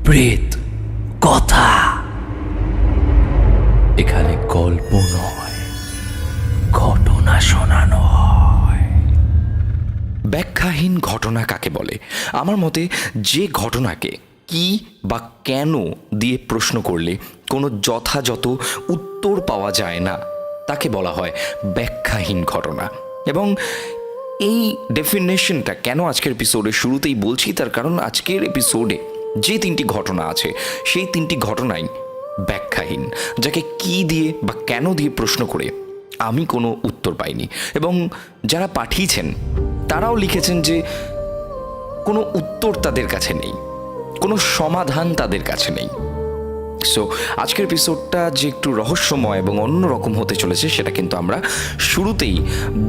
প্রেত কথা। এখানে গল্প নয়, ঘটনা শোনানো হয়। ব্যাখ্যাহীন ঘটনা কাকে বলে? আমার মতে যে ঘটনাকে কি বা কেন দিয়ে প্রশ্ন করলে কোনো যথাযথ উত্তর পাওয়া যায় না তাকে বলা হয় ব্যাখ্যাহীন ঘটনা। এবং এই ডেফিনেশনটা কেন আজকের এপিসোডে শুরুতেই বলছি, তার কারণ আজকের এপিসোডে যে তিনটি ঘটনা আছে সেই তিনটি ঘটনাই ব্যাখ্যাহীন, যাকে কি দিয়ে বা কেন দিয়ে প্রশ্ন করে আমি কোনো উত্তর পাইনি। এবং যারা পাঠিয়েছেন তারাও লিখেছেন যে কোনো উত্তর তাদের কাছে নেই, কোনো সমাধান তাদের কাছে নেই। সো আজকের এপিসোডটা যে একটু রহস্যময় এবং অন্যরকম হতে চলেছে সেটা কিন্তু আমরা শুরুতেই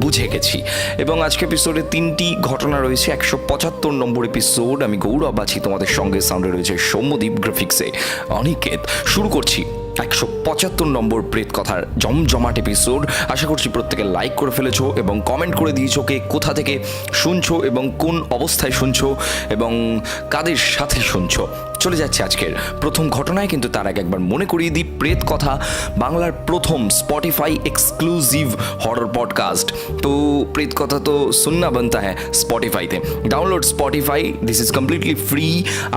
বুঝে গেছি। এবং আজকের এপিসোডে তিনটি ঘটনা রয়েছে। 175 নম্বর এপিসোড। আমি গৌরব আছি তোমাদের সঙ্গে, সাউন্ডে রয়েছে সৌম্যদীপ, গ্রাফিক্সে অনিকেত। শুরু করছি 175 নম্বর প্রেত কথার জমজমাট এপিসোড। আশা করছি প্রত্যেকে লাইক করে ফেলেছো এবং কমেন্ট করে দিয়েছো কে কোথা থেকে শুনছো এবং কোন অবস্থায় শুনছো এবং কাদের সাথে শুনছো। চলে যাচ্ছে আজকের প্রথম ঘটনায়, কিন্তু তার আগে একবার মনে করিয়ে দিই, প্রেত কথা বাংলার প্রথম স্পটিফাই এক্সক্লুসিভ হরর পডকাস্ট। তো প্রেত কথা তো সুননা বানতা হ্যাঁ স্পটিফাইতে। Download Spotify, this is completely free.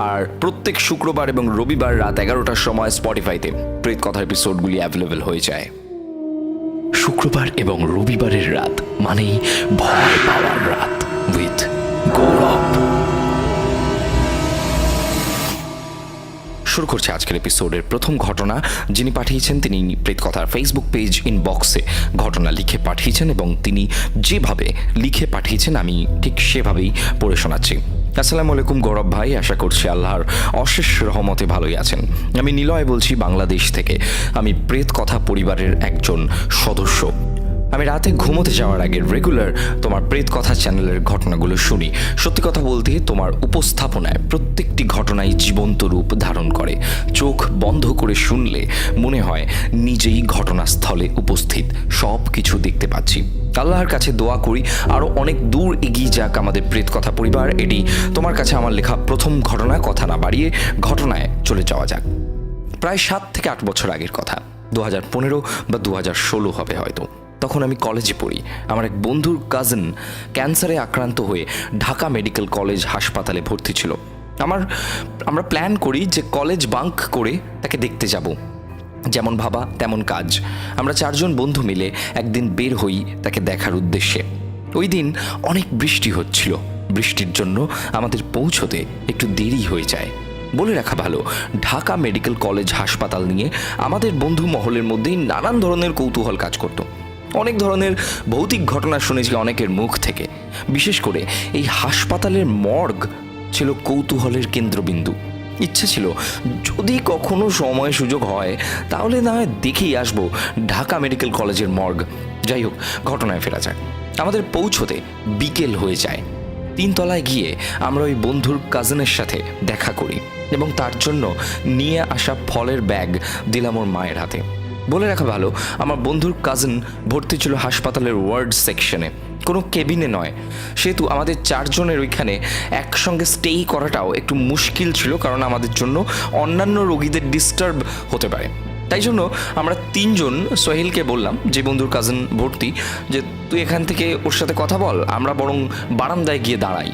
আর প্রত্যেক শুক্রবার এবং রবিবার রাত 11টার সময় স্পটিফাইতে প্রেত কথার এপিসোডগুলি অ্যাভেলেবেল হয়ে যায়। শুক্রবার এবং রবিবারের রাত মানেই ভয় পাওয়ার রাত উইথ গৌরব। শুরু করছে আজকের এপিসোডের প্রথম ঘটনা। যিনি পাঠিয়েছেন তিনি প্রেত কথার ফেসবুক পেজ ইনবক্সে ঘটনা লিখে পাঠিয়েছেন এবং তিনি যেভাবে লিখে পাঠিয়েছেন আমি ঠিক সেভাবেই পড়ে শোনাচ্ছি। আসসালামু আলাইকুম গৌরব ভাই, আশা করছি আল্লাহর অশেষ রহমতে ভালোই আছেন। আমি নিলয় বলছি বাংলাদেশ থেকে। আমি প্রেত কথা পরিবারের একজন সদস্য। আমি রাতে ঘুমোতে যাওয়ার আগে রেগুলার তোমার প্রেত কথা চ্যানেলের ঘটনাগুলো শুনি। সত্যি কথা বলতে তোমার উপস্থাপনায় প্রত্যেকটি ঘটনাই জীবন্ত রূপ ধারণ করে। চোখ বন্ধ করে শুনলে মনে হয় নিজেই ঘটনাস্থলে উপস্থিত, সব কিছু দেখতে পাচ্ছি। আল্লাহর কাছে দোয়া করি আরও অনেক দূর এগিয়ে যাক আমাদের প্রেত কথা পরিবার। এটি তোমার কাছে আমার লেখা প্রথম ঘটনা। কথা না বাড়িয়ে ঘটনায় চলে যাওয়া যাক। প্রায় 7 থেকে 8 বছর আগের কথা, 2015 বা 2016 হবে হয়তো। তখন আমি কলেজে পড়ি। আমার এক বন্ধুর কাজিন ক্যান্সারে আক্রান্ত হয়ে ঢাকা মেডিকেল কলেজ হাসপাতালে ভর্তি ছিল। আমরা প্ল্যান করি যে কলেজ বাঙ্ক করে তাকে দেখতে যাব। যেমন ভাবা তেমন কাজ। আমরা 4 জন বন্ধু মিলে একদিন বের হই তাকে দেখার উদ্দেশ্যে। ওই দিন অনেক বৃষ্টি হচ্ছিল। বৃষ্টির জন্য আমাদের পৌঁছতে একটু দেরি হয়ে যায়। বলে রাখা ভালো, ঢাকা মেডিকেল কলেজ হাসপাতাল নিয়ে আমাদের বন্ধু মহলের মধ্যেই নানান ধরনের কৌতূহল কাজ করত। অনেক ধরনের ভৌতিক ঘটনা শুনেছি অনেকের মুখ থেকে। বিশেষ করে এই হাসপাতালের মর্গ ছিল কৌতূহলের কেন্দ্রবিন্দু। ইচ্ছে ছিল যদি কখনো সময় সুযোগ হয় তাহলে না হয় দেখেই আসবো ঢাকা মেডিকেল কলেজের মর্গ। যাই হোক, ঘটনায় ফেরা যাক। আমাদের পৌঁছতে বিকেল হয়ে যায়। 3 তলায় গিয়ে আমরা ওই বন্ধুর কাজিনের সাথে দেখা করি এবং তার জন্য নিয়ে আসা ফলের ব্যাগ দিলাম ওর মায়ের হাতে। বলে রাখা ভালো, আমার বন্ধুর কাজিন ভর্তি ছিল হাসপাতালের ওয়ার্ড সেকশনে, কোনো কেবিনে নয়। সেহেতু আমাদের 4 জনের ওইখানে একসঙ্গে স্টেই করাটাও একটু মুশকিল ছিল, কারণ আমাদের জন্য অন্যান্য রোগীদের ডিস্টার্ব হতে পারে। তাই জন্য আমরা 3 জন সোহেলকে বললাম, যে বন্ধুর কাজিন ভর্তি, যে তুই এখান থেকে ওর সাথে কথা বল, আমরা বরং বারান্দায় গিয়ে দাঁড়াই।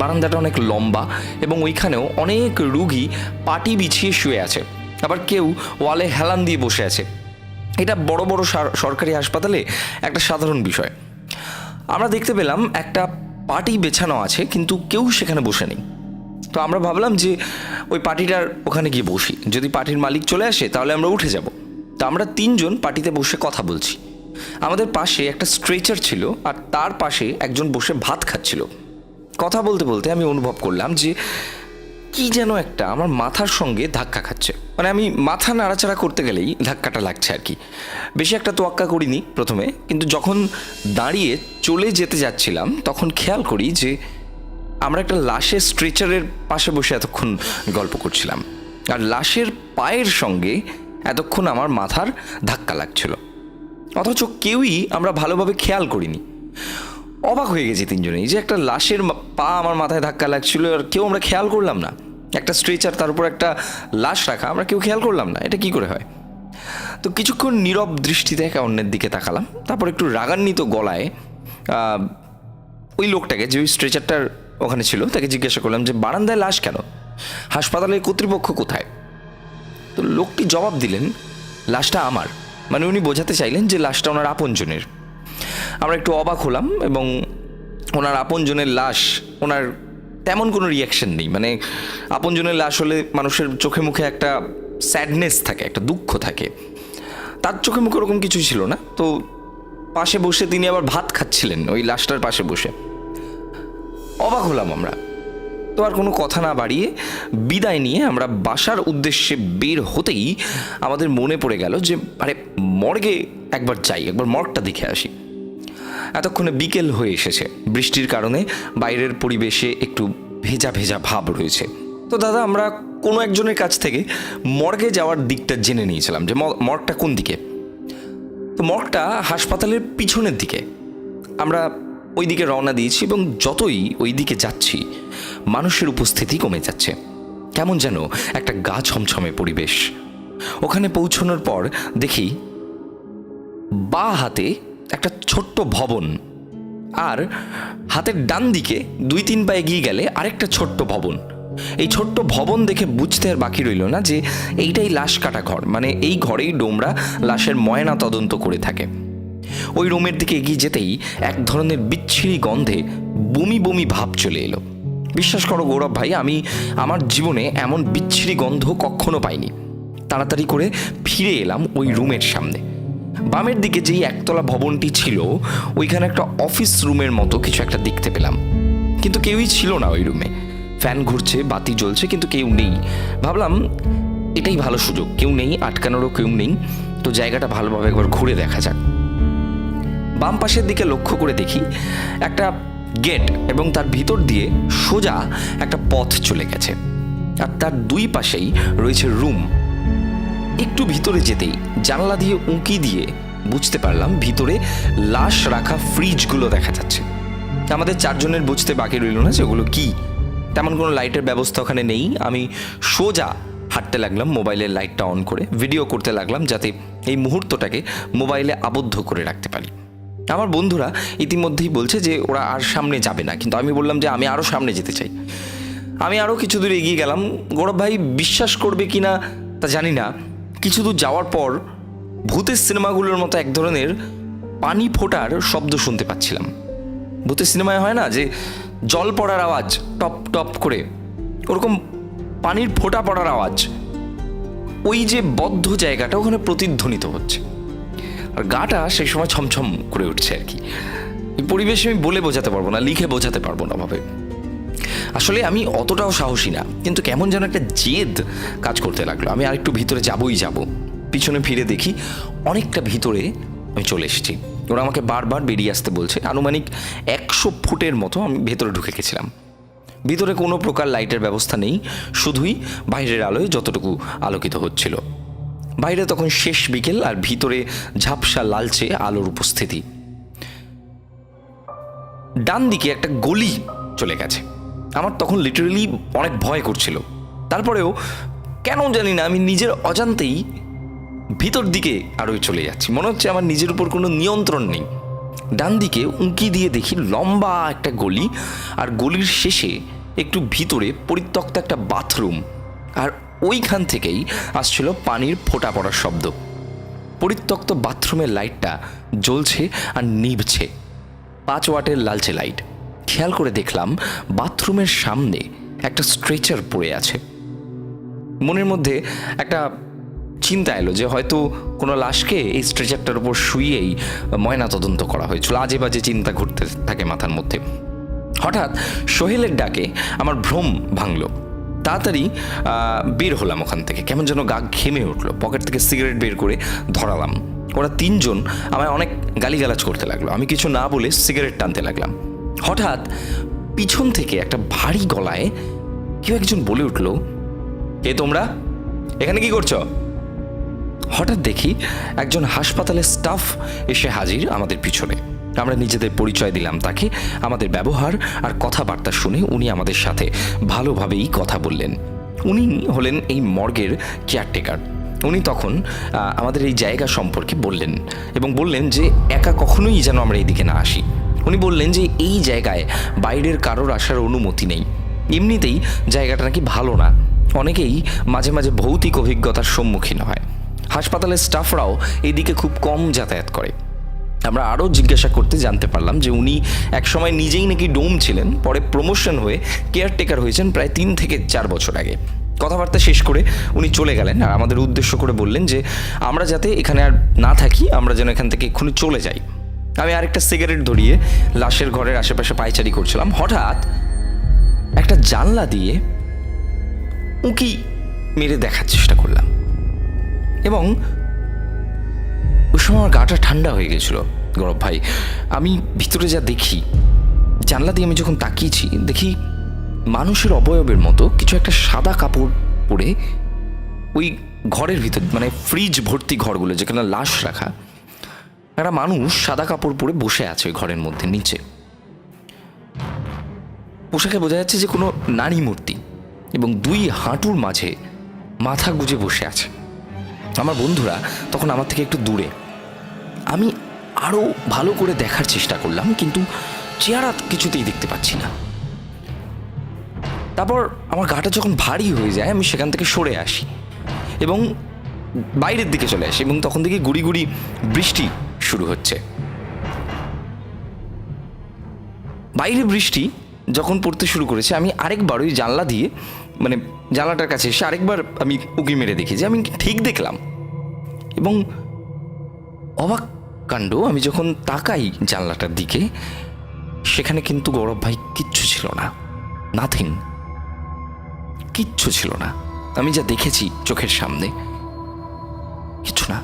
বারান্দাটা অনেক লম্বা এবং ওইখানেও অনেক রুগী পাটি বিছিয়ে শুয়ে আছে, আবার কেউ ওয়ালে হেলান দিয়ে বসে আছে। এটা বড় বড় সরকারি হাসপাতালে একটা সাধারণ বিষয়। আমরা দেখতে পেলাম একটা পাটি বেছানো আছে কিন্তু কেউ সেখানে বসে নেই। তো আমরা ভাবলাম যে ওই পার্টিটার ওখানে গিয়ে বসি, যদি পার্টির মালিক চলে আসে তাহলে আমরা উঠে যাব। তো আমরা 3 জন পার্টিতে বসে কথা বলছি। আমাদের পাশে একটা স্ট্রেচার ছিল আর তার পাশে একজন বসে ভাত খাচ্ছিল। কথা বলতে বলতে আমি অনুভব করলাম যে কি যেন একটা আমার মাথার সঙ্গে ধাক্কা খাচ্ছে। মানে আমি মাথা নাড়াচাড়া করতে গেলেই ধাক্কাটা লাগছে আর কি। বেশি একটা তোয়াক্কা করিনি প্রথমে, কিন্তু যখন দাঁড়িয়ে চলে যেতে যাচ্ছিলাম তখন খেয়াল করি যে আমরা একটা লাশের স্ট্রেচারের পাশে বসে এতক্ষণ গল্প করছিলাম, আর লাশের পায়ের সঙ্গে এতক্ষণ আমার মাথার ধাক্কা লাগছিল, অথচ কেউই আমরা ভালোভাবে খেয়াল করিনি। অবাক হয়ে গেছি 3 জনেই যে একটা লাশের পা আমার মাথায় ধাক্কা লাগছিল আর কেউ আমরা খেয়াল করলাম না। একটা স্ট্রেচার, তার উপর একটা লাশ রাখা, আমরা কেউ খেয়াল করলাম না, এটা কি করে হয়? তো কিছুক্ষণ নীরব দৃষ্টিতে একে অন্যের দিকে তাকালাম, তারপর একটু রাগান্বিত গলায় ওই লোকটাকে, যে ওই স্ট্রেচারটার ওখানে ছিল, তাকে জিজ্ঞাসা করলাম যে বারান্দায় লাশ কেন, হাসপাতালের কর্তৃপক্ষ কোথায়? তো লোকটি জবাব দিলেন, লাশটা আমার। মানে উনি বোঝাতে চাইলেন যে লাশটা ওনার আপনজনের। আমরা একটু অবাক হলাম, এবং ওনার আপনজনের লাশ, ওনার তেমন কোনো রিয়াকশন নেই। মানে আপনজনের লাশ হলে মানুষের চোখে মুখে একটা স্যাডনেস থাকে, একটা দুঃখ থাকে, তার চোখে মুখে ওরকম কিছুই ছিল না। তো পাশে বসে তিনি আবার ভাত খাচ্ছিলেন ওই লাশটার পাশে বসে। অবাক হলাম আমরা। তো আর কোনো কথা না বাড়িয়ে বিদায় নিয়ে আমরা বাসার উদ্দেশ্যে বের হতেই আমাদের মনে পড়ে গেল যে আরে মর্গে একবার যাই, একবার মর্গটা দেখে আসি। এতক্ষণে বিকেল হয়ে এসেছে, বৃষ্টির কারণে বাইরের পরিবেশে একটু ভেজা ভেজা ভাব রয়েছে। তো দাদা, আমরা কোনো একজনের কাছ থেকে মর্গে যাওয়ার দিকটা জেনে নিয়েছিলাম যে মর্গটা কোন দিকে। তো মর্গটা হাসপাতালের পিছনের দিকে। আমরা ওই দিকে রওনা দিয়েছি, এবং যতই ওই দিকে যাচ্ছি মানুষের উপস্থিতি কমে যাচ্ছে। কেমন যেন একটা গা ছমছমে পরিবেশ। ওখানে পৌঁছানোর পর দেখি বাঁ হাতে একটা ছোট্ট ভবন, আর হাতের ডান দিকে 2-3 পা এগিয়ে গেলে আরেকটা ছোট্ট ভবন। এই ছোট্ট ভবন দেখে বুঝতে আর বাকি রইল না যে এইটাই লাশ কাটা ঘর, মানে এই ঘরেই ডোমরা লাশের ময়না তদন্ত করে থাকে। ওই রুমের দিকে এগিয়ে যেতেই এক ধরনের বিচ্ছিরি গন্ধে বমি বমি ভাব চলে এলো। বিশ্বাস করো গৌরব ভাই, আমি আমার জীবনে এমন বিচ্ছিরি গন্ধ কখনো পাইনি। তাড়াতাড়ি করে ফিরে এলাম ওই রুমের সামনে। বামের দিকে যেই একতলা ভবনটি ছিল, ওইখানে একটা অফিস রুমের মতো কিছু একটা দেখতে পেলাম, কিন্তু কেউই ছিল না ওই রুমে। ফ্যান ঘুরছে, বাতি জ্বলছে, কিন্তু কেউ নেই। ভাবলাম এটাই ভালো সুযোগ, কেউ নেই, আটকানোরও কেউ নেই, তো জায়গাটা ভালোভাবে একবার ঘুরে দেখা যাক। বাম পাশের দিকে লক্ষ্য করে দেখি একটা গেট, এবং তার ভিতর দিয়ে সোজা একটা পথ চলে গেছে, আর তার দুই পাশেই রয়েছে রুম। একটু ভিতরে যেতেই জানলা দিয়ে উঁকি দিয়ে বুঝতে পারলাম ভিতরে লাশ রাখা ফ্রিজগুলো দেখা যাচ্ছে। আমাদের চারজনের বুঝতে বাকি রইল না যে ওগুলো কি। তেমন কোনো লাইটের ব্যবস্থা ওখানে নেই। আমি সোজা হাঁটতে লাগলাম, মোবাইলের লাইটটা অন করে ভিডিও করতে লাগলাম, যাতে এই মুহূর্তটাকে মোবাইলে আবদ্ধ করে রাখতে পারি। আমার বন্ধুরা ইতিমধ্যেই বলছে যে ওরা আর সামনে যাবে না, কিন্তু আমি বললাম যে আমি আরও সামনে যেতে চাই। আমি আরও কিছু দূর এগিয়ে গেলাম। গৌরব ভাই বিশ্বাস করবে কি না তা জানি না, কিছু দূর যাওয়ার পর ভূতের সিনেমাগুলোর মতো এক ধরনের পানি ফোটার শব্দ শুনতে পাচ্ছিলাম। ভূতের সিনেমায় হয় না যে জল পড়ার আওয়াজ, টপ টপ করে, ওরকম পানির ফোঁটা পড়ার আওয়াজ। ওই যে বদ্ধ জায়গাটা, ওখানে প্রতিধ্বনিত হচ্ছে, আর গাটা সেই সময় ছমছম করে উঠছে আর কি। এই পরিবেশে আমি বলে বোঝাতে পারবো না, লিখে বোঝাতে পারবো না ভাবে। আসলে আমি অতটাও সাহসী না, কিন্তু কেমন যেন একটা জেদ কাজ করতে লাগলো। আমি আরেকটু ভিতরে যাবই যাব। পিছনে ফিরে দেখি অনেকটা ভিতরে আমি চলে এসেছি। ওরা আমাকে বারবার বেরিয়ে আসতে বলছে। আনুমানিক 100 ফুটের মতো আমি ভেতরে ঢুকে গেছিলাম। ভিতরে কোনো প্রকার লাইটের ব্যবস্থা নেই, শুধুই বাইরের আলোয় যতটুকু আলোকিত হচ্ছিল। বাইরে তখন শেষ বিকেল, আর ভিতরে ঝাপসা লালচে আলোর উপস্থিতি। ডান দিকে একটা গলি চলে গেছে। আমার তখন লিটারেলি অনেক ভয় করছিল। তারপরেও কেন জানি না আমি নিজের অজান্তেই ভিতর দিকে আরোই চলে যাচ্ছি। মনে হচ্ছে আমার নিজের উপর কোনো নিয়ন্ত্রণ নেই। ডান দিকে উঁকি দিয়ে দেখি লম্বা একটা গলি, আর গলির শেষে একটু ভিতরে পরিত্যক্ত একটা বাথরুম, আর ওইখান থেকেই আসছিল পানির ফোঁটা পড়ার শব্দ। পরিত্যক্ত বাথরুমের লাইটটা জ্বলছে আর নিভছে, 5 ওয়াটের লালচে লাইট। খেয়াল করে দেখলাম বাথরুমের সামনে একটা স্ট্রেচার পড়ে আছে। মনের মধ্যে একটা চিন্তা এলো যে হয়তো কোনো লাশকে এই স্ট্রেচারটার উপর শুয়েই ময়না তদন্ত করা হয়েছিল। আজে বাজে চিন্তা ঘুরতে থাকে মাথার মধ্যে। হঠাৎ সোহেলের ডাকে আমার ভ্রম ভাঙল। তাড়াতাড়ি বের হলাম ওখান থেকে। কেমন যেন গা ঘেমে উঠলো। পকেট থেকে সিগারেট বের করে ধরালাম। ওরা 3 জন আমায় অনেক গালিগালাজ করতে লাগলো। আমি কিছু না বলে সিগারেট টানতে লাগলাম। হঠাৎ পিছন থেকে একটা ভারী গলায় কেউ একজন বলে উঠলো, কে তোমরা, এখানে কি করছো? হঠাৎ দেখি একজন হাসপাতালের স্টাফ এসে হাজির আমাদের পিছনে। আমরা নিজেদের পরিচয় দিলাম তাকে। আমাদের ব্যবহার আর কথাবার্তা শুনে উনি আমাদের সাথে ভালোভাবেই কথা বললেন। উনি হলেন এই মর্গের কেয়ারটেকার। উনি তখন আমাদের এই জায়গা সম্পর্কে বললেন এবং বললেন যে একা কখনোই যেন আমরা এইদিকে না আসি। উনি বললেন যে এই জায়গায় বাইরের কারোর আসার অনুমতি নেই, এমনিতেই জায়গাটা নাকি ভালো না, অনেকেই মাঝে মাঝে ভৌতিক অভিজ্ঞতার সম্মুখীন হয়, হাসপাতালের স্টাফরাও এদিকে খুব কম যাতায়াত করে। আমরা আরও জিজ্ঞাসা করতে জানতে পারলাম যে উনি একসময় নিজেই নাকি ডোম ছিলেন, পরে প্রমোশন হয়ে কেয়ারটেকার হয়েছেন প্রায় 3 থেকে 4 বছর আগে। কথাবার্তা শেষ করে উনি চলে গেলেন আর আমাদের উদ্দেশ্য করে বললেন যে আমরা যাতে এখানে আর না থাকি, আমরা যেন এখান থেকে এক্ষুনি চলে যাই। আমি আরেকটা সিগারেট ধরিয়ে লাশের ঘরের আশেপাশে পায়চারি করছিলাম, হঠাৎ একটা জানলা দিয়ে উঁকি মেরে দেখার চেষ্টা করলাম এবং ওই সময় আমার গাটা ঠান্ডা হয়ে গেছিল গৌরব ভাই। আমি ভিতরে যা দেখি, জানলা দিয়ে আমি যখন তাকিয়েছি, দেখি মানুষের অবয়বের মতো কিছু একটা সাদা কাপড় পরে ওই ঘরের ভিতর, মানে ফ্রিজ ভর্তি ঘরগুলো যেখানে লাশ রাখা, একটা মানুষ সাদা কাপড় পরে বসে আছে ওই ঘরের মধ্যে নিচে। পোশাকে বোঝা যাচ্ছে যে কোনো নারী মূর্তি এবং 2 হাঁটুর মাঝে মাথা গুজে বসে আছে। আমার বন্ধুরা তখন আমার থেকে একটু দূরে। আমি আরও ভালো করে দেখার চেষ্টা করলাম, কিন্তু চেহারা কিছুতেই দেখতে পাচ্ছি না। তারপর আমার গাটা যখন ভারী হয়ে যায়, আমি সেখান থেকে সরে আসি এবং বাইরের দিকে চলে আসি এবং তখন থেকে গুড়ি গুড়ি বৃষ্টি শুরু হচ্ছে। বাইরে বৃষ্টি যখন পড়তে শুরু করেছে, আমি আরেকবার ওই জানলা দিয়ে, মানে জানলাটার কাছে এসে আরেকবার আমি উঁকি মেরে দেখি যে আমি ঠিক দেখলাম। এবং অবাক কাণ্ড, আমি যখন তাকাই জানলাটার দিকে, সেখানে কিন্তু গৌরব ভাই কিচ্ছু ছিল না, নাথিং, কিচ্ছু ছিল না। আমি যা দেখেছি চোখের সামনে, কিচ্ছু না।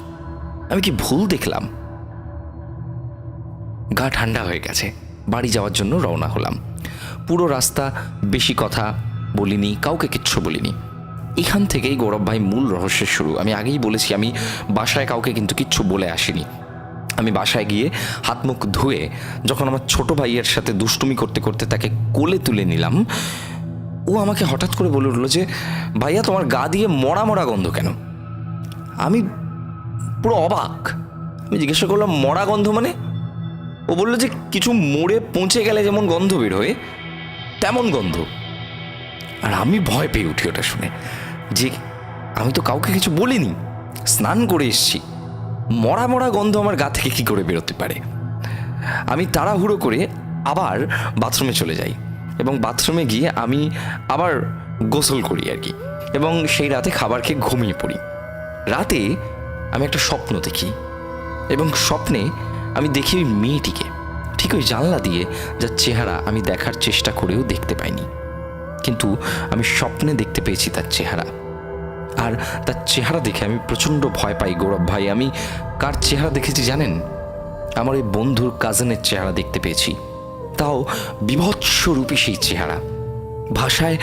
আমি কি ভুল দেখলাম? গা ঠান্ডা হয়ে গেছে, বাড়ি যাওয়ার জন্য রওনা হলাম। পুরো রাস্তা বেশি কথা বলিনি, কাউকে কিচ্ছু বলিনি। এখান থেকেই গৌরব ভাই মূল রহস্যের শুরু। আমি আগেই বলেছি, আমি বাসায় কাউকে কিন্তু কিচ্ছু বলে আসিনি। আমি বাসায় গিয়ে হাত মুখ ধুয়ে যখন আমার ছোট ভাইয়ের সাথে দুষ্টুমি করতে করতে তাকে কোলে তুলে নিলাম, ও আমাকে হঠাৎ করে বলে উঠলো যে ভাইয়া, তোমার গা দিয়ে মরা মরা গন্ধ কেন? আমি পুরো অবাক। আমি জিজ্ঞাসা করলাম, মরা গন্ধ মানে? ও বললো যে কিছু মরে পৌঁছে গেলে যেমন গন্ধ বের হয়ে, তেমন গন্ধ। আর আমি ভয় পেয়ে উঠি ওটা শুনে, যে আমি তো কাউকে কিছু বলিনি, স্নান করে এসছি, মরা মরা গন্ধ আমার গা থেকে কি করে বেরোতে পারে? আমি তাড়াহুড়ো করে আবার বাথরুমে চলে যাই এবং বাথরুমে গিয়ে আমি আবার গোসল করি আর কি, এবং সেই রাতে খাবার খেয়ে ঘুমিয়ে পড়ি। রাতে আমি একটা স্বপ্ন দেখি এবং স্বপ্নে আমি দেখি ওই মেয়েটিকে ঠিক ওই জানলা দিয়ে, যার চেহারা আমি দেখার চেষ্টা করেও দেখতে পাইনি, কিন্তু আমি স্বপ্নে দেখতে পেয়েছি তার চেহারা। আর তার চেহারা দেখে আমি প্রচণ্ড ভয় পাই গৌরব ভাই। আমি কার চেহারা দেখেছি জানেন? আমার ওই বন্ধুর কাজিনের চেহারা দেখতে পেয়েছি, তাও বিভৎসরূপী সেই চেহারা। ভাষায়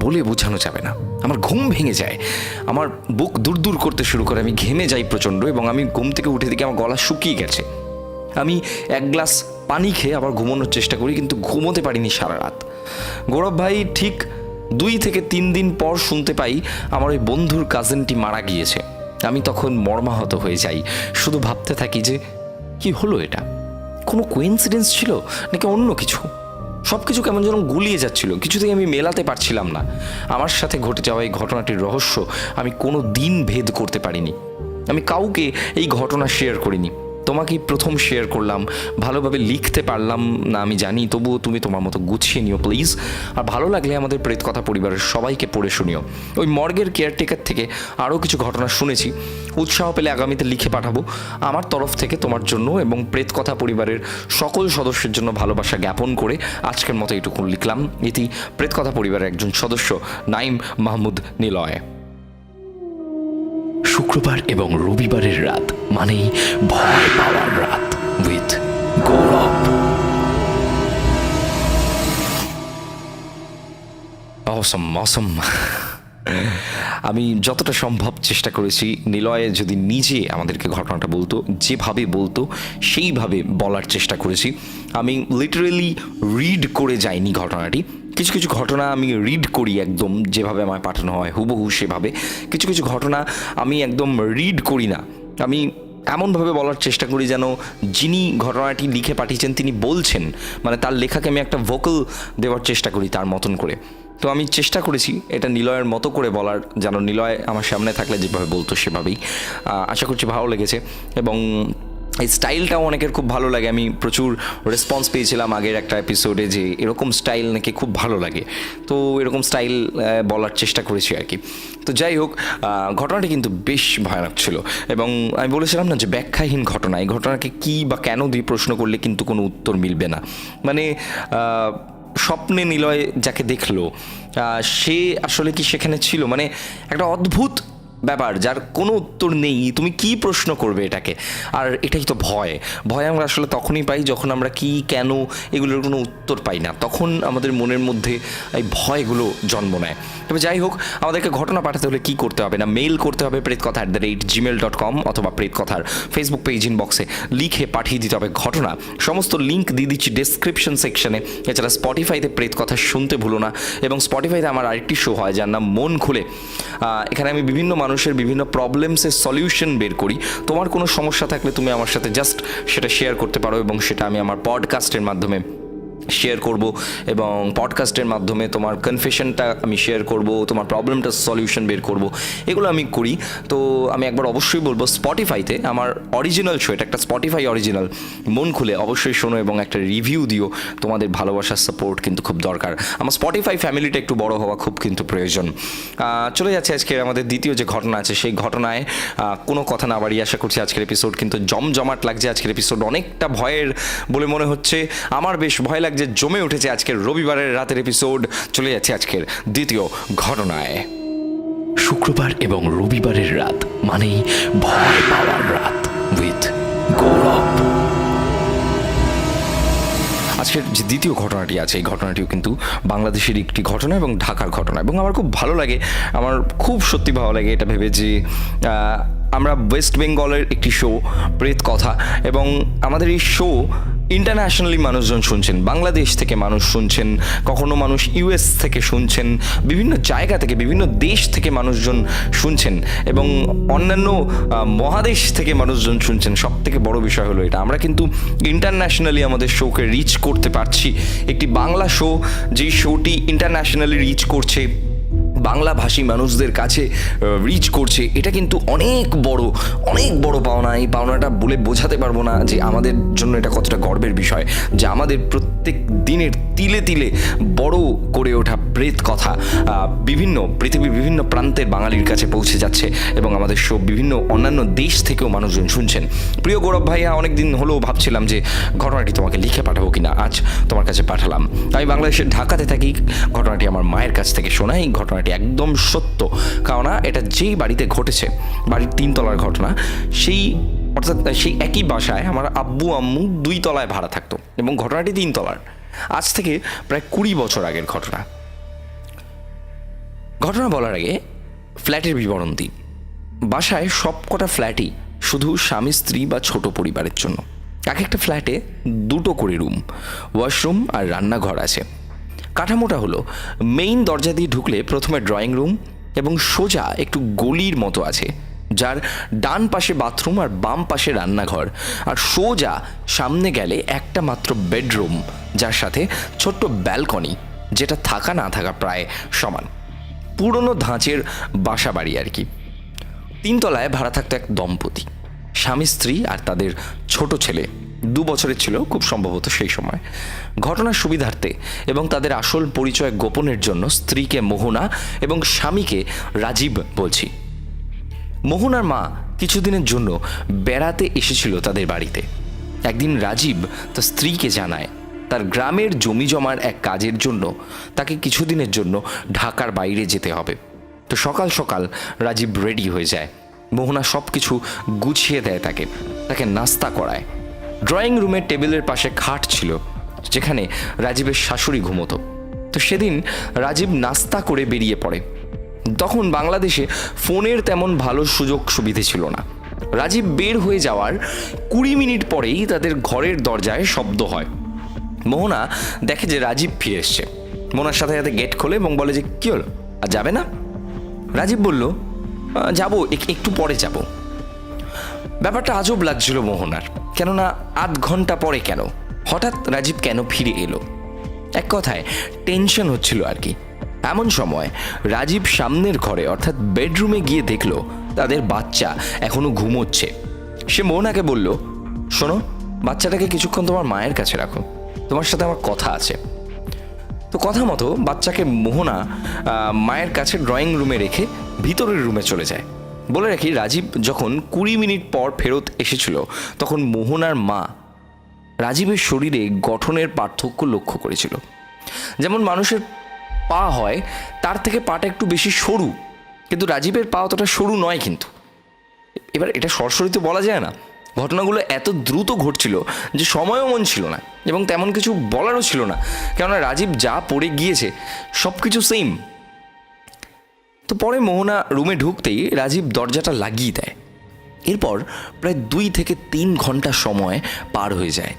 বলে বোঝানো যাবে না। আমার ঘুম ভেঙে যায়, আমার বুক দূর দূর করতে শুরু করে, আমি ঘেমে যাই প্রচণ্ড এবং আমি ঘুম থেকে উঠে দেখি আমার গলা শুকিয়ে গেছে। আমি 1 গ্লাস পানি খেয়ে আবার ঘুমানোর চেষ্টা করি, কিন্তু ঘুমোতে পারিনি সারা রাত। গৌরব ভাই ঠিক 2 থেকে 3 দিন পর শুনতে পাই আমার ওই বন্ধুর কাজিনটি মারা গিয়েছে। আমি তখন মর্মাহত হয়ে যাই, শুধু ভাবতে থাকি যে কি হলো, এটা কোনো কোইন্সিডেন্স ছিল নাকি অন্য কিছু? সব কিছু কেমন যেন গুলিয়ে যাচ্ছিল, কিছুতেই আমি মেলাতে পারছিলাম না। আমার সাথে ঘটে যাওয়া এই ঘটনাটির রহস্য আমি কোনো দিন ভেদ করতে পারিনি। আমি কাউকে এই ঘটনা শেয়ার করিনি, তোমাকেই প্রথম শেয়ার করলাম। ভালোভাবে লিখতে পারলাম না আমি জানি, তবুও তুমি তোমার মতো গুছিয়ে নিও প্লিজ। আর ভালো লাগলে আমাদের প্রেতকথা পরিবারের সবাইকে পড়ে শুনিও। ওই মর্গের কেয়ারটেকার থেকে আরও কিছু ঘটনা শুনেছি, উৎসাহ পেলে আগামীতে লিখে পাঠাবো। আমার তরফ থেকে তোমার জন্য এবং প্রেতকথা পরিবারের সকল সদস্যের জন্য ভালোবাসা জ্ঞাপন করে আজকের মতো এইটুকু লিখলাম। এটি প্রেতকথা পরিবারের একজন সদস্য নাইম মাহমুদ নিলয়। শুক্রবার এবং রবিবারের রাত মানেই ভয় পাওয়ার রাত উইথ গৌরব। অসম। আমি যতটা সম্ভব চেষ্টা করেছি নিলয়ে যদি নিজে আমাদেরকে ঘটনাটা বলতো, যেভাবে বলতো সেইভাবে বলার চেষ্টা করেছি। আমি লিটারেলি রিড করে যাইনি ঘটনাটি, কিছু কিছু ঘটনা আমি রিড করি একদম যেভাবে আমায় পাঠানো হয় হুবহু সেভাবে। কিছু কিছু ঘটনা আমি একদম রিড করি না, আমি এমনভাবে বলার চেষ্টা করি যেন যিনি ঘটনাটি লিখে পাঠিয়েছেন তিনি বলছেন, মানে তার লেখাকে আমি একটা ভোকাল দেওয়ার চেষ্টা করি তার মতন করে। তো আমি চেষ্টা করেছি এটা নিলয়ের মতো করে বলার, যেন নিলয় আমার সামনে থাকলে যেভাবে বলতো সেভাবেই। আশা করছি ভালো লেগেছে এবং এই স্টাইলটাও অনেকের খুব ভালো লাগে। আমি প্রচুর রেসপন্স পেয়েছিলাম আগের একটা এপিসোডে যে এরকম স্টাইল নাকি খুব ভালো লাগে, তো এরকম স্টাইল বলার চেষ্টা করেছি আর কি। তো যাই হোক, ঘটনাটি কিন্তু বেশ ভয়ানক ছিল এবং আমি বলেছিলাম না যে ব্যাখ্যাহীন ঘটনা, এই ঘটনাকে কী বা কেন দিয়ে প্রশ্ন করলে কিন্তু কোনো উত্তর মিলবে না। মানে স্বপ্নে নিলয় যাকে দেখলো সে আসলে কি সেখানে ছিল, মানে একটা অদ্ভুত ব্যাপার যার কোনো উত্তর নেই, তুমি কি প্রশ্ন করবে এটাকে। আর এটাই তো ভয় আমরা আসলে তখনই পাই যখন আমরা কি কেন এগুলোর কোনো উত্তর পাই না, তখন আমাদের মনের মধ্যে এই ভয়গুলো জন্ম নেয়। তবে যাই হোক, আমাদেরকে ঘটনা পাঠাতে হলে কি করতে হবে না, মেইল করতে হবে pretkotha@gmail.com অথবা প্রেতকথার ফেসবুক পেজ ইনবক্সে লিখে পাঠিয়ে দিতে হবে ঘটনা। সমস্ত লিঙ্ক দিয়ে দিচ্ছি ডেসক্রিপশন সেকশনে। এছাড়া স্পটিফাইতে প্রেতকথা শুনতে ভুলো না, এবং স্পটিফাইতে আমার আরেকটি শো হয় যার নাম মন খুলে। এখানে আমি বিভিন্ন মানুষের বিভিন্ন প্রবলেমসের সলিউশন বের করি। তোমার কোনো সমস্যা থাকলে তুমি আমার সাথে জাস্ট সেটা শেয়ার করতে পারো এবং সেটা আমি আমার পডকাস্টের মাধ্যমে শেয়ার করব, এবং পডকাস্টের মাধ্যমে তোমার কনফেশনটা আমি শেয়ার করব, তোমার প্রবলেমটার সলিউশন বের করব, এগুলো আমি করি। তো আমি একবার অবশ্যই বলবো স্পটিফাইতে আমার অরিজিনাল শো, এটা একটা স্পটিফাই অরিজিনাল, মন খুলে অবশ্যই শোনো এবং একটা রিভিউ দিও। তোমাদের ভালোবাসার সাপোর্ট কিন্তু খুব দরকার, আমার স্পটিফাই ফ্যামিলিটা একটু বড় হওয়া খুব কিন্তু প্রয়োজন। চলে যাচ্ছে আজকে আমাদের দ্বিতীয় যে ঘটনা আছে, সেই ঘটনায় কোনো কথা না বাড়িয়ে আশা করছি আজকের এপিসোড কিন্তু জমজমাট লাগছে। আজকের এপিসোড অনেকটা ভয়ের বলে মনে হচ্ছে, আমার বেশ ভয় লাগছে, জমে উঠেছে আজকের রবিবারের রাতের এপিসোড। চলে যাচ্ছে আজকের দ্বিতীয় ঘটনায়। শুক্রবার এবং রবিবারের রাত মানেই ভয় পাওয়ার রাত উইথ গৌরব। আজকের যে দ্বিতীয় ঘটনাটি আছে, এই ঘটনাটিও কিন্তু বাংলাদেশের একটি ঘটনা এবং ঢাকার ঘটনা, এবং আমার খুব ভালো লাগে, আমার খুব সত্যি ভালো লাগে এটা ভেবে যে আমরা ওয়েস্ট বেঙ্গলের একটি শো প্রেত কথা, এবং আমাদের এই শো ইন্টারন্যাশনালি মানুষজন শুনছেন, বাংলাদেশ থেকে মানুষ শুনছেন, কখনো মানুষ ইউএস থেকে শুনছেন, বিভিন্ন জায়গা থেকে বিভিন্ন দেশ থেকে মানুষজন শুনছেন, এবং অন্যান্য মহাদেশ থেকে মানুষজন শুনছেন। সব থেকে বড় বিষয় হলো এটা, আমরা কিন্তু ইন্টারন্যাশনালি আমাদের শোকে রিচ করতে পারছি। একটি বাংলা শো, যেই শোটি ইন্টারন্যাশনালি রিচ করছে, বাংলাভাষী মানুষদের কাছে রিচ করছে, এটা কিন্তু অনেক বড় পাওনা। এই পাওনাটা বলে বোঝাতে পারবো না যে আমাদের জন্য এটা কতটা গর্বের বিষয়, যে আমাদের প্রত্যেক দিনের তিলে তিলে বড় করে ওঠা প্রেত কথা পৃথিবীর বিভিন্ন প্রান্তের বাঙালির কাছে পৌঁছে যাচ্ছে, এবং আমাদের সব বিভিন্ন অন্যান্য দেশ থেকেও মানুষজন শুনছেন। প্রিয় গৌরব ভাইয়া, অনেকদিন হলেও ভাবছিলাম যে ঘটনাটি তোমাকে লিখে পাঠাবো কিনা, আজ তোমার কাছে পাঠালাম। আমি বাংলাদেশের ঢাকাতে থাকি, ঘটনাটি আমার মায়ের কাছ থেকে শোনা। এই ঘটনাটি একদম সত্য, কারণ এটা যেই বাড়িতে ঘটেছে, বাড়ির 3 তলার ঘটনা, অর্থাৎ সেই একই বাসায় আমার আব্বু আম্মু 2 তলায় ভাড়া থাকতো, এবং ঘটনাটি 3 তলার। আজ থেকে প্রায় 20 বছর আগের ঘটনা। ঘটনা বলার আগে ফ্ল্যাটের বিবরণ দিই। বাসায় সবকটা ফ্ল্যাটই শুধু স্বামী স্ত্রী বা ছোট পরিবারের জন্য। এক একটা ফ্ল্যাটে 2টো করে রুম, ওয়াশরুম আর রান্নাঘর আছে। কাঠামোটা হলো, মেইন দরজা দিয়ে ঢুকলে প্রথমে ড্রয়িং রুম এবং সোজা একটু গলির মতো আছে, যার ডান পাশে বাথরুম আর বাম পাশে রান্নাঘর, আর সোজা সামনে গেলে একটা মাত্র বেডরুম, যার সাথে ছোট্ট ব্যালকনি, যেটা থাকা না থাকা প্রায় সমান। পুরনো ধাঁচের বাসা বাড়ি আর কি। 3 তলায় ভাড়া থাকতো এক দম্পতি, স্বামী স্ত্রী আর তাদের ছোট ছেলে, 2 বছরের ছিল খুব সম্ভবত সেই সময়। ঘটনার সুবিধার্থে এবং তাদের আসল পরিচয় গোপনের জন্য স্ত্রীকে মোহনা এবং স্বামীকে রাজীব বলছি। মোহনার মা কিছুদিনের জন্য বেড়াতে এসেছিল তাদের বাড়িতে। একদিন রাজীব তার স্ত্রীকে জানায় তার গ্রামের জমি জমার এক কাজের জন্য তাকে কিছুদিনের জন্য ঢাকার বাইরে যেতে হবে। তো সকাল সকাল রাজীব রেডি হয়ে যায়। মোহনা সব কিছু গুছিয়ে দেয়, তাকে নাস্তা করায়। ড্রয়িং রুমের টেবিলের পাশে খাট ছিল, যেখানে রাজীবের শাশুড়ি ঘুমোতো। তো সেদিন রাজীব নাস্তা করে বেরিয়ে পড়ে। তখন বাংলাদেশে ফোনের তেমন ভালো সুযোগ সুবিধে ছিল না। রাজীব বের হয়ে যাওয়ার 20 মিনিট পরেই তাদের ঘরের দরজায় শব্দ হয়। মোহনা দেখে যে রাজীব ফিরে এসছে। মোহনার সাথে সাথে গেট খোলে এবং বলে যে কী হলো, আর যাবে না? রাজীব বলল যাবো, একটু পরে যাব। ব্যাপারটা আজব লাগছিল মোহনার, কেননা আধ ঘন্টা পরে কেন হঠাৎ রাজীব কেন ফিরে এলো, এক কথায় টেনশন হচ্ছিল আর কি। এমন সময় রাজীব সামনের ঘরে অর্থাৎ বেডরুমে গিয়ে দেখলো তাদের বাচ্চা এখনো ঘুমোচ্ছে। সে মোহনাকে বলল, শোনো, বাচ্চাটাকে কিছুক্ষণ তোমার মায়ের কাছে রাখো, তোমার সাথে আমার কথা আছে। তো কথা মতো বাচ্চাকে মোহনা মায়ের কাছে ড্রয়িং রুমে রেখে ভিতরের রুমে চলে যায়। বলে রাখি, রাজীব যখন 20 মিনিট পর ফেরত এসেছিল তখন মোহনার মা রাজীবের শরীরে গঠনের পার্থক্য লক্ষ্য করেছিল। যেমন মানুষের পা হয় তার থেকে পাটা একটু বেশি সরু, কিন্তু রাজীবের পা অতটা সরু নয়। কিন্তু এবার এটা সরাসরি তো বলা যায় না, ঘটনাগুলো এত দ্রুত ঘটছিল যে সময়ও মন ছিল না এবং তেমন কিছু বলারও ছিল না, কেননা রাজীব যা পড়ে গিয়েছে সব কিছু সেম। তো পরে মোহনা রুমে ঢুকতেই রাজীব দরজাটা লাগিয়ে দেয়। এরপর প্রায় 2 থেকে 3 ঘন্টা সময় পার হয়ে যায়,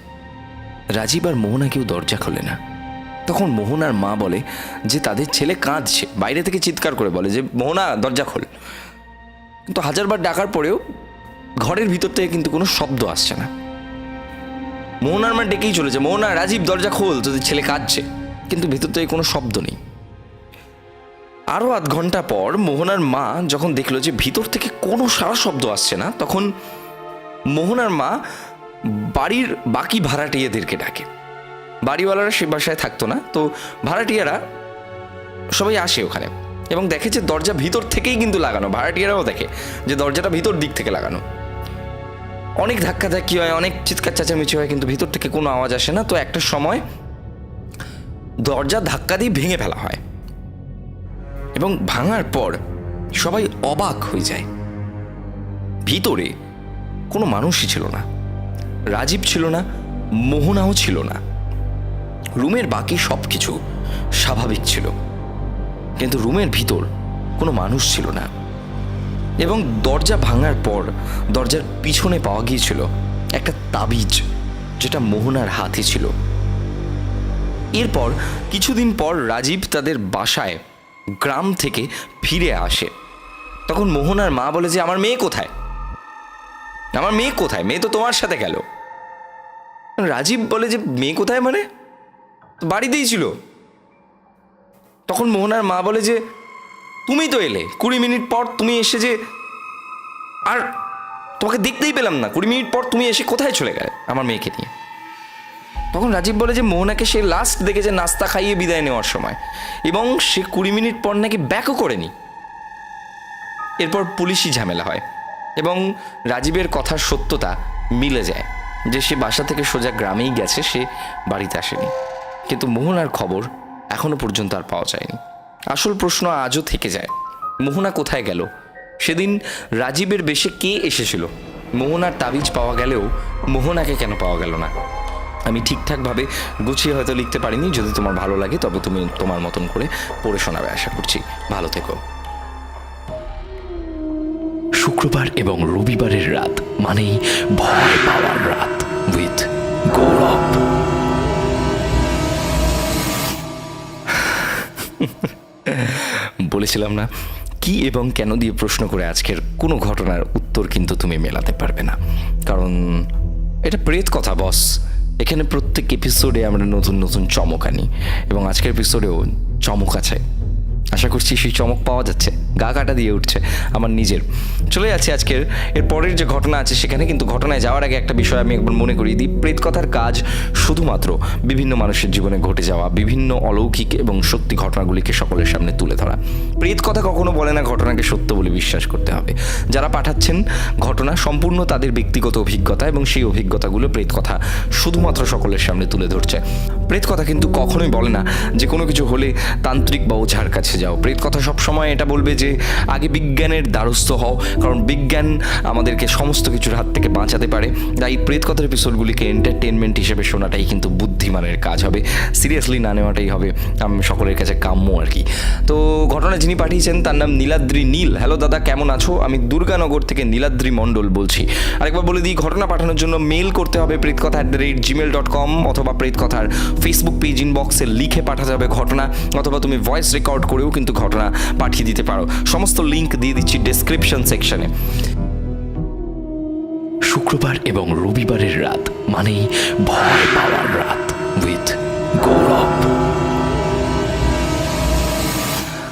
রাজীব আর মোহনা কেউ দরজা খোলে না। তখন মোহনার মা বলে যে তাদের ছেলে কাঁদছে, বাইরে থেকে চিৎকার করে বলে যে মোহনা দরজা খোল। কিন্তু 1000বার ডাকার পরেও ঘরের ভিতর থেকে কিন্তু কোনো শব্দ আসছে না। মোহনার মা ডেকেই চলেছে, মোহনা, রাজীব দরজা খোল, তোদের ছেলে কাঁদছে, কিন্তু ভিতর থেকে কোনো শব্দ নেই। আরও আধ ঘন্টা পর মোহনার মা যখন দেখলো যে ভিতর থেকে কোনো সারা শব্দ আসছে না, তখন মোহনার মা বাড়ির বাকি ভাড়াটিয়াদেরকে ডাকে। বাড়িওয়ালারা সে বাসায় থাকতো না, তো ভাড়াটিয়ারা সবাই আসে ওখানে এবং দেখে যে দরজা ভিতর থেকেই কিন্তু লাগানো। ভাড়াটিয়ারাও দেখে যে দরজাটা ভিতর দিক থেকে লাগানো। অনেক ধাক্কাধাক্কি হয়, অনেক চিৎকার চেঁচামেচি হয়, কিন্তু ভিতর থেকে কোনো আওয়াজ আসে না। তো একটা সময় দরজা ধাক্কা দিয়ে ভেঙে ফেলা হয় এবং ভাঙার পর সবাই অবাক হয়ে যায়। ভিতরে কোনো মানুষই ছিল না, রাজীব ছিল না, মোহনাও ছিল না। রুমের বাকি সব কিছু স্বাভাবিক ছিল, কিন্তু রুমের ভিতর কোনো মানুষ ছিল না। এবং দরজা ভাঙার পর দরজার পিছনে পাওয়া গিয়েছিল একটা তাবিজ, যেটা মোহনার হাতে ছিল। এরপর কিছুদিন পর রাজীব তাদের বাসায় গ্রাম থেকে ফিরে আসে। তখন মোহনার মা বলে যে আমার মেয়ে কোথায়, আমার মেয়ে কোথায়, মেয়ে তো তোমার সাথে গেল। রাজীব বলে যে মেয়ে কোথায় মানে, বাড়িতেই ছিল। তখন মোহনার মা বলে যে তুমি তো এলে 20 মিনিট পর, তুমি এসে যে আর তোমাকে দেখতেই পেলাম না, 20 মিনিট পর তুমি এসে কোথায় চলে গেলে আমার মেয়েকে নিয়ে। তখন রাজীব বলে যে মোহনাকে সে লাস্ট দেখেছে নাস্তা খাইয়ে বিদায় নেওয়ার সময়, এবং সে 20 মিনিট পর নাকি ব্যাকও করেনি। এরপর পুলিশি ঝামেলা হয় এবং রাজীবের কথার সত্যতা মিলে যায় যে সে বাসা থেকে সোজা গ্রামেই গেছে, সে বাড়িতে আসেনি। কিন্তু মোহনার খবর এখনো পর্যন্ত আর পাওয়া যায়নি। আসল প্রশ্ন আজও থেকে যায়, মোহনা কোথায় গেল? সেদিন রাজীবের বেশে কে এসেছিল? মোহনার তাবিজ পাওয়া গেলেও মোহনাকে কেন পাওয়া গেল না? আমি ঠিকঠাকভাবে গুছিয়ে হয়তো লিখতে পারিনি। যদি তোমার ভালো লাগে তবে তুমি তোমার মতন করে পড়ে শোনাবে, আশা করছি। ভালো থেকো। শুক্রবার এবং রবিবারের রাত মানেই ভয় পাওয়ার রাত উইথ গৌরব। বলেছিলাম না, কি এবং কেন দিয়ে প্রশ্ন করে আজকের কোনো ঘটনার উত্তর কিন্তু তুমি মেলাতে পারবে না, কারণ এটা প্রেত কথা বস। এখানে প্রত্যেক এপিসোডে আমরা নতুন নতুন চমক আনি এবং আজকের এপিসোডেও চমক আছে। আশা করছি সেই চমক পাওয়া যাচ্ছে, গা কাটা দিয়ে উঠছে আমার নিজের। চলে যাচ্ছে আজকের এর পরের যে ঘটনা আছে সেখানে, কিন্তু ঘটনায় যাওয়ার আগে একটা বিষয় আমি একবার মনে করিয়ে দিই। প্রেত কথার কাজ শুধুমাত্র বিভিন্ন মানুষের জীবনে ঘটে যাওয়া বিভিন্ন অলৌকিক এবং সত্যি ঘটনাগুলিকে সকলের সামনে তুলে ধরা। প্রেত কথা কখনো বলে না ঘটনাকে সত্য বলে বিশ্বাস করতে হবে। যারা পাঠাচ্ছেন ঘটনা সম্পূর্ণ তাদের ব্যক্তিগত অভিজ্ঞতা, এবং সেই অভিজ্ঞতাগুলো প্রেত কথা শুধুমাত্র সকলের সামনে তুলে ধরছে। প্রেত কথা কিন্তু কখনোই বলে না যে কোনো কিছু হলে তান্ত্রিক বা ওঝার কাছে যাও। প্রেত কথা সবসময় এটা বলবে যে যে আগে বিজ্ঞানের দ্বারস্থ হও, কারণ বিজ্ঞান আমাদেরকে সমস্ত কিছুর হাত থেকে বাঁচাতে পারে। তাই প্রেত কথার এপিসোডগুলিকে এন্টারটেনমেন্ট হিসেবে শোনাটাই কিন্তু বুদ্ধিমানের কাজ হবে, সিরিয়াসলি না নেওয়াটাই হবে সকলের কাছে কাম্য আর কি। তো ঘটনা যিনি পাঠিয়েছেন তার নাম নীলাদ্রি নীল। হ্যালো দাদা, কেমন আছো? আমি দুর্গানগর থেকে নীলাদ্রি মণ্ডল বলছি। আরেকবার বলে দিই, ঘটনা পাঠানোর জন্য মেল করতে হবে pretkotha@gmail.com অথবা প্রেতকথার ফেসবুক পেজ ইনবক্সে লিখে পাঠাতে হবে ঘটনা, অথবা তুমি ভয়েস রেকর্ড করেও কিন্তু ঘটনা পাঠিয়ে দিতে পারো। সমস্ত লিঙ্ক দিয়ে দিচ্ছি ডেসক্রিপশন সেকশনে। শুক্রবার এবং রবিবারের রাত মানেই ভয় পাওয়ার রাত উইথ গৌরব।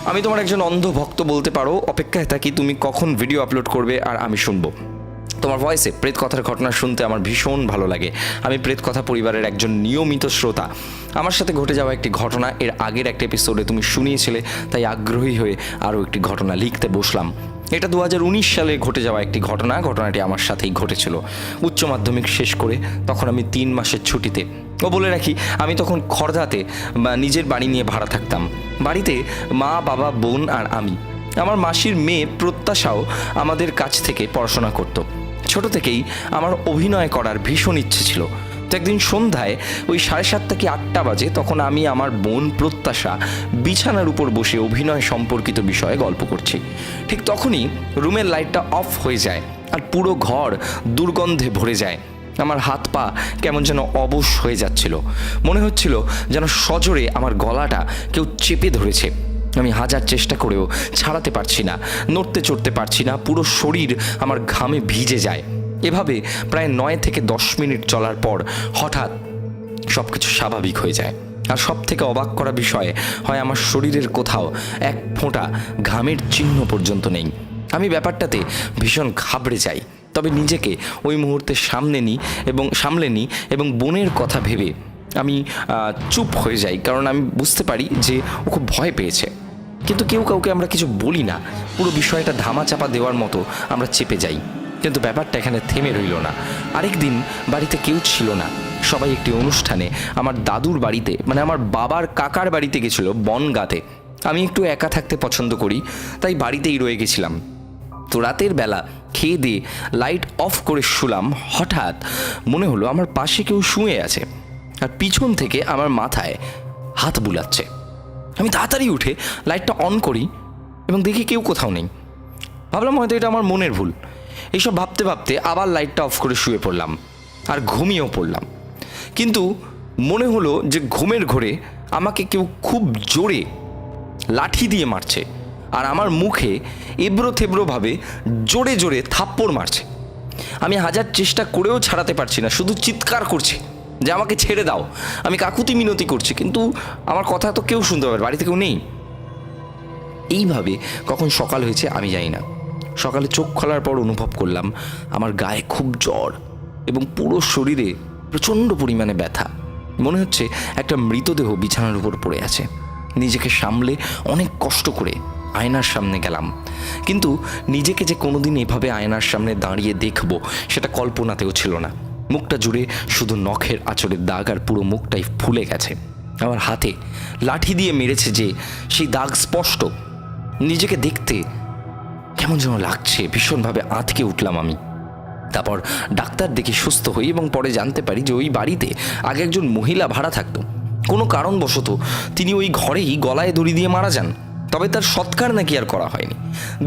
আমি তোমার একজন অন্ধ ভক্ত বলতে পারো, অপেক্ষায় থাকি তুমি কখন ভিডিও আপলোড করবে আর আমি শুনবো। তোমার ভয়েসে প্রেত কথার ঘটনা শুনতে আমার ভীষণ ভালো লাগে। আমি প্রেত কথা পরিবারের একজন নিয়মিত শ্রোতা। আমার সাথে ঘটে যাওয়া একটি ঘটনা এর আগের একটা এপিসোডে তুমি শুনিয়েছিলে, তাই আগ্রহী হয়ে আরও একটি ঘটনা লিখতে বসলাম। এটা 2019 সালে ঘটে যাওয়া একটি ঘটনা। ঘটনাটি আমার সাথেই ঘটেছিল উচ্চ মাধ্যমিক শেষ করে। তখন আমি 3 মাসের ছুটিতে। ও বলে রাখি, আমি তখন খর্দাতে নিজের বাড়ি নিয়ে ভাড়া থাকতাম। বাড়িতে মা, বাবা, বোন আর আমি। আমার মাসির মেয়ে প্রত্যাশাও আমাদের কাছ থেকে পড়াশোনা করতো। ছোট থেকেই আমার অভিনয় করার ভীষণ ইচ্ছে ছিল। তো একদিন সন্ধ্যায় ওই 7:30 কি 8টা বাজে, তখন আমি আমার বোন প্রত্যাশা বিছানার উপর বসে অভিনয় সম্পর্কিত বিষয়ে গল্প করছি। ঠিক তখনই রুমের লাইটটা অফ হয়ে যায় আর পুরো ঘর দুর্গন্ধে ভরে যায়। আমার হাত পা কেমন যেন অবশ হয়ে যাচ্ছিল। মনে হচ্ছিল যেন সজোরে আমার গলাটা কেউ চেপে ধরেছে। আমি হাজার চেষ্টা করেও ছাড়াতে পারছি না, নড়তে চড়তে পারছি না। পুরো শরীর আমার ঘামে ভিজে যায়। এভাবে প্রায় 9 থেকে 10 মিনিট চলার পর হঠাৎ সব কিছু স্বাভাবিক হয়ে যায়। আর সব থেকে অবাক করা বিষয় হয়, আমার শরীরের কোথাও এক ফোঁটা ঘামের চিহ্ন পর্যন্ত নেই। আমি ব্যাপারটাতে ভীষণ ঘাবড়ে যাই, তবে নিজেকে ওই মুহূর্তে সামলে নিই এবং বোনের কথা ভেবে আমি চুপ হয়ে যাই, কারণ আমি বুঝতে পারি যে ও খুব ভয় পেয়েছে। কিন্তু কেউ কাউকে আমরা কিছু বলি না। পুরো বিষয়টা ধামাচাপা দেওয়ার মতো আমরা চেপে যাই। কিন্তু ব্যাপারটা এখানে থেমে রইল না। আরেকদিন বাড়িতে কেউ ছিল না। সবাই একটি অনুষ্ঠানে আমার দাদুর বাড়িতে, মানে আমার বাবার কাকার বাড়িতে গেছিল বনগাঁতে। আমি একটু একা থাকতে পছন্দ করি, তাই বাড়িতেই রয়ে গেছিলাম। তো রাতের বেলা খেয়ে দিয়ে লাইট অফ করে শুলাম। হঠাৎ মনে হলো আমার পাশে কেউ শুয়ে আছে আর পিছন থেকে আমার মাথায় হাত বুলাচ্ছে। আমি তাড়াতাড়ি উঠে লাইটটা অন করি এবং দেখি কেউ কোথাও নেই। ভাবলাম হয়তো এটা আমার মনের ভুল। এইসব ভাবতে ভাবতে আবার লাইটটা অফ করে শুয়ে পড়লাম আর ঘুমিয়েও পড়লাম। কিন্তু মনে হলো যে ঘুমের ঘোরে আমাকে কেউ খুব জোরে লাঠি দিয়ে মারছে আর আমার মুখে এবড়ো থেবড়োভাবে জোরে জোরে থাপ্পড় মারছে। আমি হাজার চেষ্টা করেও ছাড়াতে পারছি না, শুধু চিৎকার করছি যে আমাকে ছেড়ে দাও। আমি কাকুতি মিনতি করছি, কিন্তু আমার কথা তো কেউ শুনতে পাবে, বাড়িতে কেউ নেই। এইভাবে কখন সকাল হয়েছে আমি জানি না। সকালে চোখ খোলার পর অনুভব করলাম আমার গায়ে খুব জ্বর এবং পুরো শরীরে প্রচণ্ড পরিমাণে ব্যথা। মনে হচ্ছে একটা মৃতদেহ বিছানার উপর পড়ে আছে। নিজেকে সামলে অনেক কষ্ট করে আয়নার সামনে গেলাম, কিন্তু নিজেকে যে কোনোদিন এভাবে আয়নার সামনে দাঁড়িয়ে দেখব সেটা কল্পনাতেও ছিল না। মুখটা জুড়ে শুধু নখের আঁচড়ের দাগ আর পুরো মুখটাই ফুলে গেছে। আমার হাতে লাঠি দিয়ে মেরেছে যে সেই দাগ স্পষ্ট। নিজেকে দেখতে কেমন যেন লাগছে, ভীষণভাবে আঁতকে উঠলাম আমি। তারপর ডাক্তার দেখে সুস্থ হই এবং পরে জানতে পারি যে ওই বাড়িতে আগে একজন মহিলা ভাড়া থাকতো। কোনো কারণবশত তিনি ওই ঘরেই গলায় দড়ি দিয়ে মারা যান। তবে তার সৎকার নাকি আর করা হয়নি।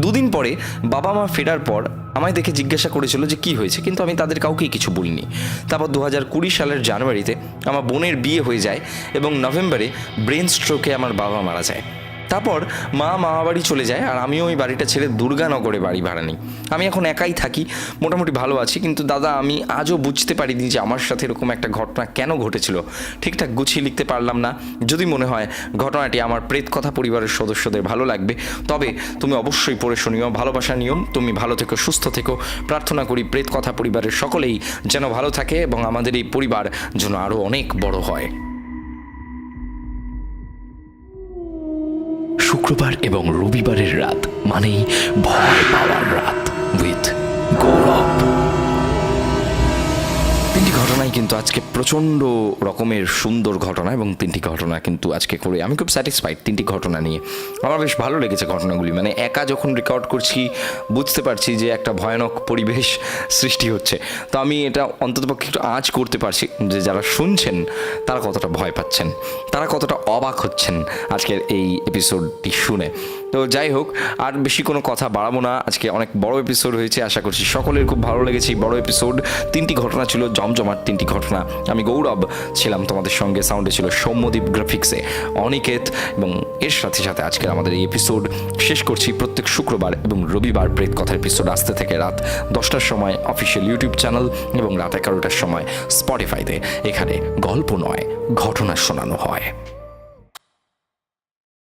2 দিন পরে বাবা মা ফেরার পর আমায় দেখে জিজ্ঞাসা করেছিল যে কী হয়েছে, কিন্তু আমি তাদের কাউকেই কিছু বলিনি। তারপর 2020 সালের জানুয়ারিতে আমার বোনের বিয়ে হয়ে যায় এবং নভেম্বরে ব্রেন স্ট্রোকে আমার বাবা মারা যায়। তারপর মামা বাড়ি চলে যায় আর আমিও ওই বাড়িটা ছেড়ে দুর্গানগরে বাড়ি ভাড়া নিই। আমি এখন একাই থাকি, মোটামুটি ভালো আছি। কিন্তু দাদা, আমি আজও বুঝতে পারিনি যে আমার সাথে এরকম একটা ঘটনা কেন ঘটেছিল। ঠিকঠাক গুছিয়ে লিখতে পারলাম না। যদি মনে হয় ঘটনাটি আমার প্রেত কথা পরিবারের সদস্যদের ভালো লাগবে, তবে তুমি অবশ্যই পড়ে শুনিও। ভালোবাসার নিয়ম। তুমি ভালো থেকো, সুস্থ থেকো। প্রার্থনা করি প্রেত কথা পরিবারের সকলেই যেন ভালো থাকে এবং আমাদের এই পরিবার যেন আরও অনেক বড় হয়। শুক্রবার এবং রবিবারের রাত মানেই ভয় পাওয়ার রাত উইথ গৌরব। 3টি ঘটনা ঘটনাই কিন্তু আজকে প্রচণ্ড রকমের সুন্দর ঘটনা, এবং 3টি ঘটনা কিন্তু আজকে করে আমি খুব স্যাটিসফাইড 3টি ঘটনা নিয়ে। আমার বেশ ভালো লেগেছে ঘটনাগুলি। মানে একা যখন রেকর্ড করছি বুঝতে পারছি যে একটা ভয়ানক পরিবেশ সৃষ্টি হচ্ছে। তো আমি এটা অন্ততপক্ষে একটু আঁচ করতে পারছি যে যারা শুনছেন তারা কতটা ভয় পাচ্ছেন, তারা কতটা অবাক হচ্ছেন আজকের এই এপিসোডটি শুনে। তো যাই হোক, আর বেশি কোনো কথা বাড়াবো না। আজকে অনেক বড় এপিসোড হয়েছে, আশা করছি সকলের খুব ভালো লেগেছে এই বড় এপিসোড। 3টি ঘটনা ছিল, জমজমাট 3টি ঘটনা। আমি গৌরব ছিলাম তোমাদের সঙ্গে, সাউন্ডে ছিল সৌম্যদীপ, গ্রাফিক্সে অনিকেত, এবং এর সাথে সাথে আজকের আমাদের এই এপিসোড শেষ করছি। প্রত্যেক শুক্রবার এবং রবিবার প্রেত কথার এপিসোড আসতে থেকে রাত 10টার সময় অফিসিয়াল ইউটিউব চ্যানেল এবং রাত 11টার সময় স্পটিফাইতে। এখানে গল্প নয়, ঘটনা শোনানো হয়।